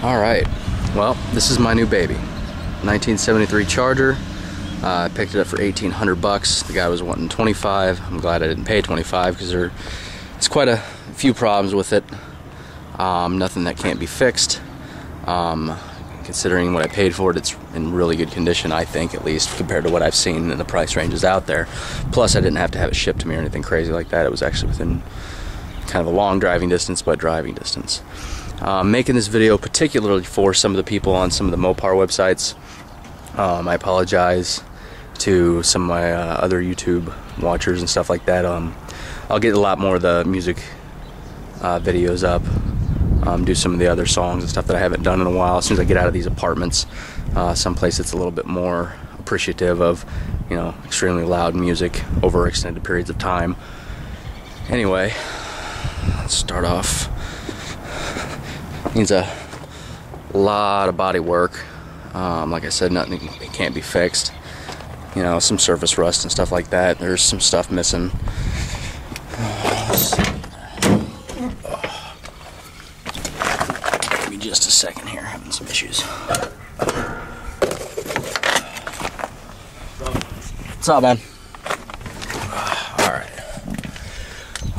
Alright, well, this is my new baby. 1973 Charger. I picked it up for 1,800 bucks. The guy was wanting 25. I'm glad I didn't pay 25 because there's quite a few problems with it. Nothing that can't be fixed. Considering what I paid for it, it's in really good condition, I think, at least compared to what I've seen in the price ranges out there. Plus, I didn't have to have it shipped to me or anything crazy like that. It was actually within kind of a long driving distance, but driving distance. Making this video particularly for some of the people on some of the Mopar websites. I apologize to some of my other YouTube watchers and stuff like that. I'll get a lot more of the music videos up, do some of the other songs and stuff that I haven't done in a while. As soon as I get out of these apartments, someplace that's a little bit more appreciative of, you know, extremely loud music over extended periods of time. Anyway, let's start off. Needs a lot of body work. Like I said, nothing it can't be fixed. You know, some surface rust and stuff like that. There's some stuff missing. Give me just a second here, having some issues. What's up, man?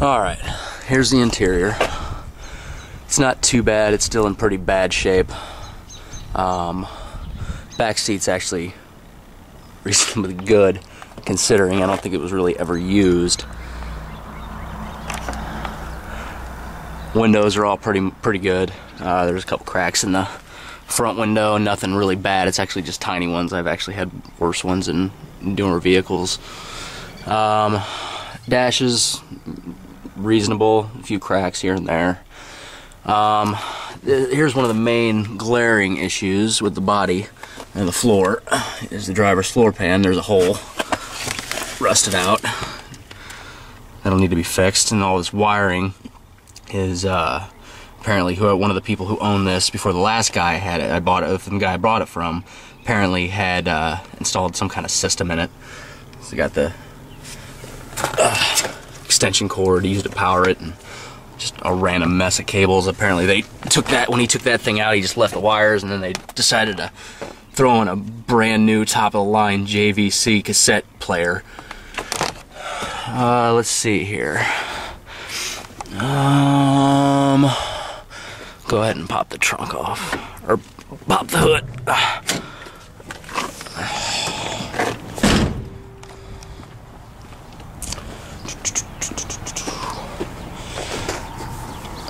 Alright, here's the interior. It's not too bad, it's still in pretty bad shape. Back seat's actually reasonably good, considering I don't think it was really ever used. Windows are all pretty good. There's a couple cracks in the front window, nothing really bad. It's actually just tiny ones. I've actually had worse ones in newer vehicles. Dashes, reasonable, a few cracks here and there. Here's one of the main glaring issues with the body and the floor is the driver's floor pan. There's a hole rusted out that'll need to be fixed, and all this wiring is apparently one of the people who owned this before the last guy had it. The guy I bought it from apparently had installed some kind of system in it. So you got the extension cord, he used to power it, and just a random mess of cables. Apparently they took that, when he took that thing out, he just left the wires, and then they decided to throw in a brand new top of the line JVC cassette player. Let's see here. Go ahead and pop the trunk off, or pop the hood.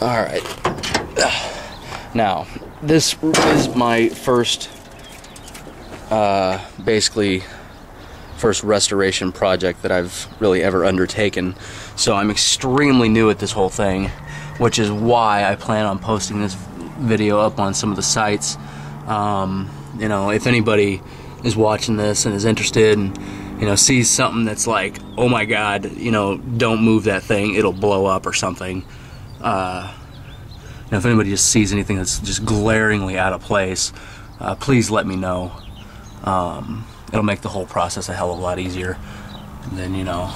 Alright, now this is my first basically first restoration project that I've really ever undertaken, so I'm extremely new at this whole thing, which is why I plan on posting this video up on some of the sites. You know, if anybody is watching this and is interested and, you know, sees something that's like, oh my god, you know, don't move that thing, it'll blow up or something. If anybody just sees anything that's just glaringly out of place, please let me know. It'll make the whole process a hell of a lot easier than, you know,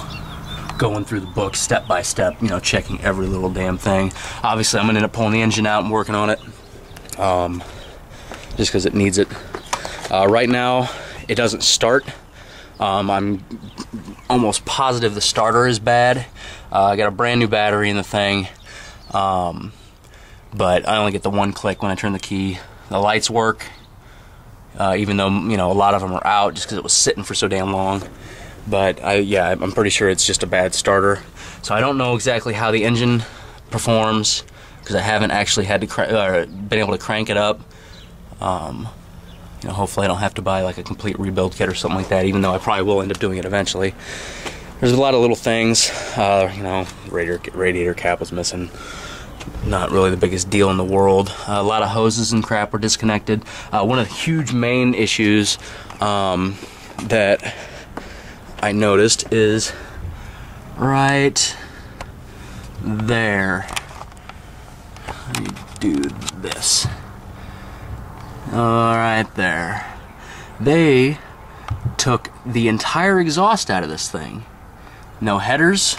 going through the book step by step, you know, checking every little damn thing. Obviously, I'm gonna end up pulling the engine out and working on it, just because it needs it. Right now, it doesn't start. I'm almost positive the starter is bad. I got a brand new battery in the thing, but I only get the one click when I turn the key. The lights work, even though, you know, a lot of them are out just because it was sitting for so damn long. But yeah, I'm pretty sure it's just a bad starter. So I don't know exactly how the engine performs because I haven't actually had to been able to crank it up. You know, hopefully I don't have to buy like a complete rebuild kit or something like that, even though I probably will end up doing it eventually. There's a lot of little things. You know, radiator cap was missing. Not really the biggest deal in the world. A lot of hoses and crap were disconnected. One of the huge main issues that I noticed is right there. Let me do this. Right there. They took the entire exhaust out of this thing. No headers,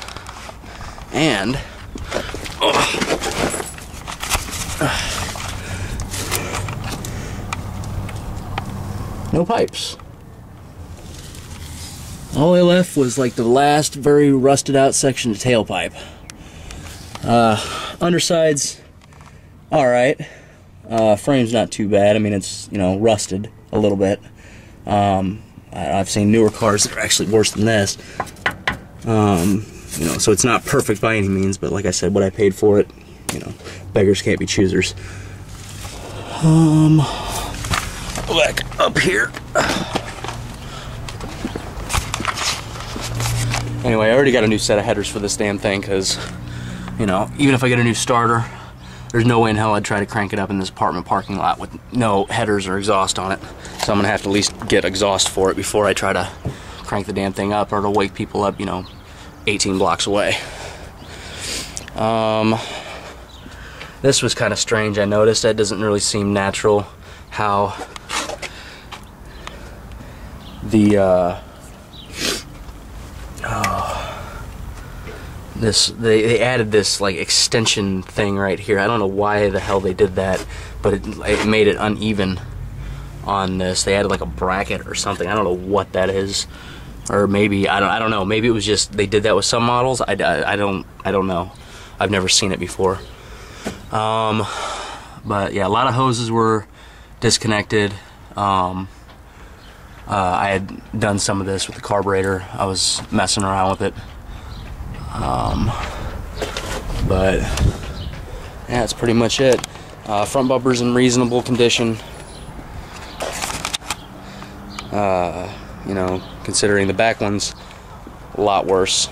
and no pipes. All I left was like the last very rusted out section of tailpipe. Underside's alright. Frame's not too bad. I mean, it's, you know, rusted a little bit. I've seen newer cars that are actually worse than this. You know, so it's not perfect by any means, but like I said, what I paid for it, you know, beggars can't be choosers. Back up here. Anyway, I already got a new set of headers for this damn thing because, you know, even if I get a new starter, there's no way in hell I'd try to crank it up in this apartment parking lot with no headers or exhaust on it. So I'm going to have to at least get exhaust for it before I try to crank the damn thing up, or it'll wake people up, you know, 18 blocks away. This was kind of strange, I noticed. That doesn't really seem natural how the they added this like extension thing right here. I don't know why the hell they did that, but it made it uneven on this. They added like a bracket or something. I don't know what that is, or maybe I don't know. Maybe it was just they did that with some models. I don't know. I've never seen it before. But yeah, a lot of hoses were disconnected. I had done some of this with the carburetor. I was messing around with it. But yeah, that's pretty much it. Front bumper's in reasonable condition. You know, considering the back one's a lot worse.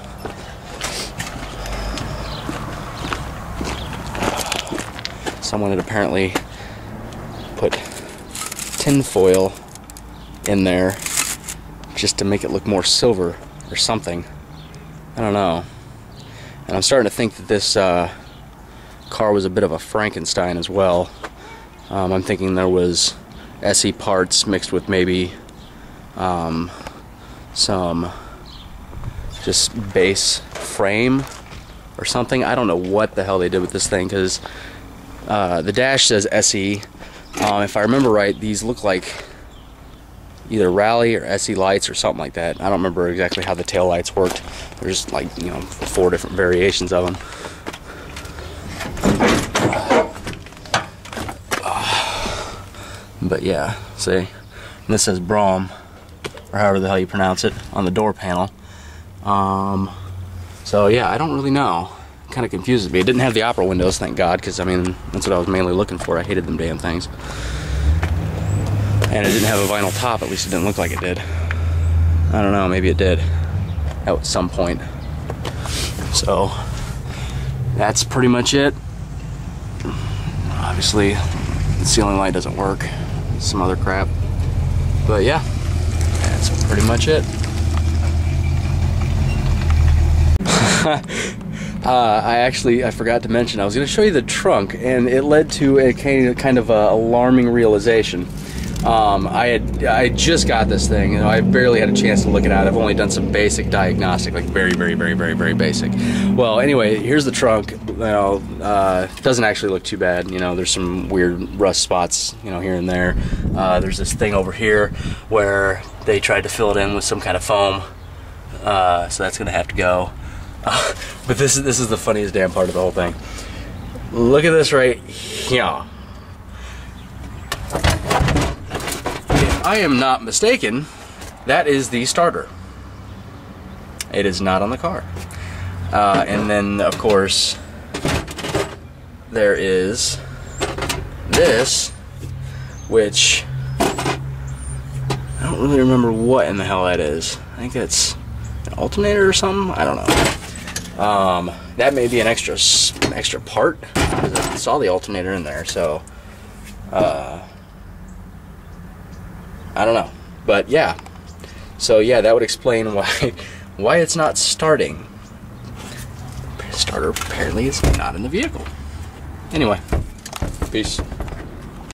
Someone had apparently put tin foil in there just to make it look more silver or something. I don't know. And I'm starting to think that this car was a bit of a Frankenstein as well. I'm thinking there was SE parts mixed with maybe some just base frame or something. I don't know what the hell they did with this thing, because the dash says SE. If I remember right, these look like either Rally or SE lights or something like that. I don't remember exactly how the tail lights worked. There's like, you know, 4 different variations of them. But yeah, see, and this says Brom, or however the hell you pronounce it, on the door panel. So yeah, I don't really know. It kind of confuses me. It didn't have the opera windows, thank God, because I mean, that's what I was mainly looking for. I hated them damn things. And it didn't have a vinyl top, at least it didn't look like it did. I don't know, maybe it did at some point. So that's pretty much it. Obviously the ceiling light doesn't work, some other crap, but yeah, that's pretty much it. I forgot to mention, I was going to show you the trunk, and it led to a kind of alarming realization. I just got this thing, you know, I barely had a chance to look it out. I've only done some basic diagnostic, like very basic. Well, anyway, here's the trunk. You know, doesn't actually look too bad. You know, there's some weird rust spots, you know, here and there. There's this thing over here where they tried to fill it in with some kind of foam, so that's gonna have to go. But this is the funniest damn part of the whole thing. Look at this right here. If I am not mistaken, that is the starter. It is not on the car. And then, of course, there is this, which I don't really remember what in the hell that is. I think it's an alternator or something. I don't know. That may be an extra part, because I saw the alternator in there. So I don't know, but yeah. So yeah, that would explain why it's not starting. The starter apparently is not in the vehicle. Anyway, peace.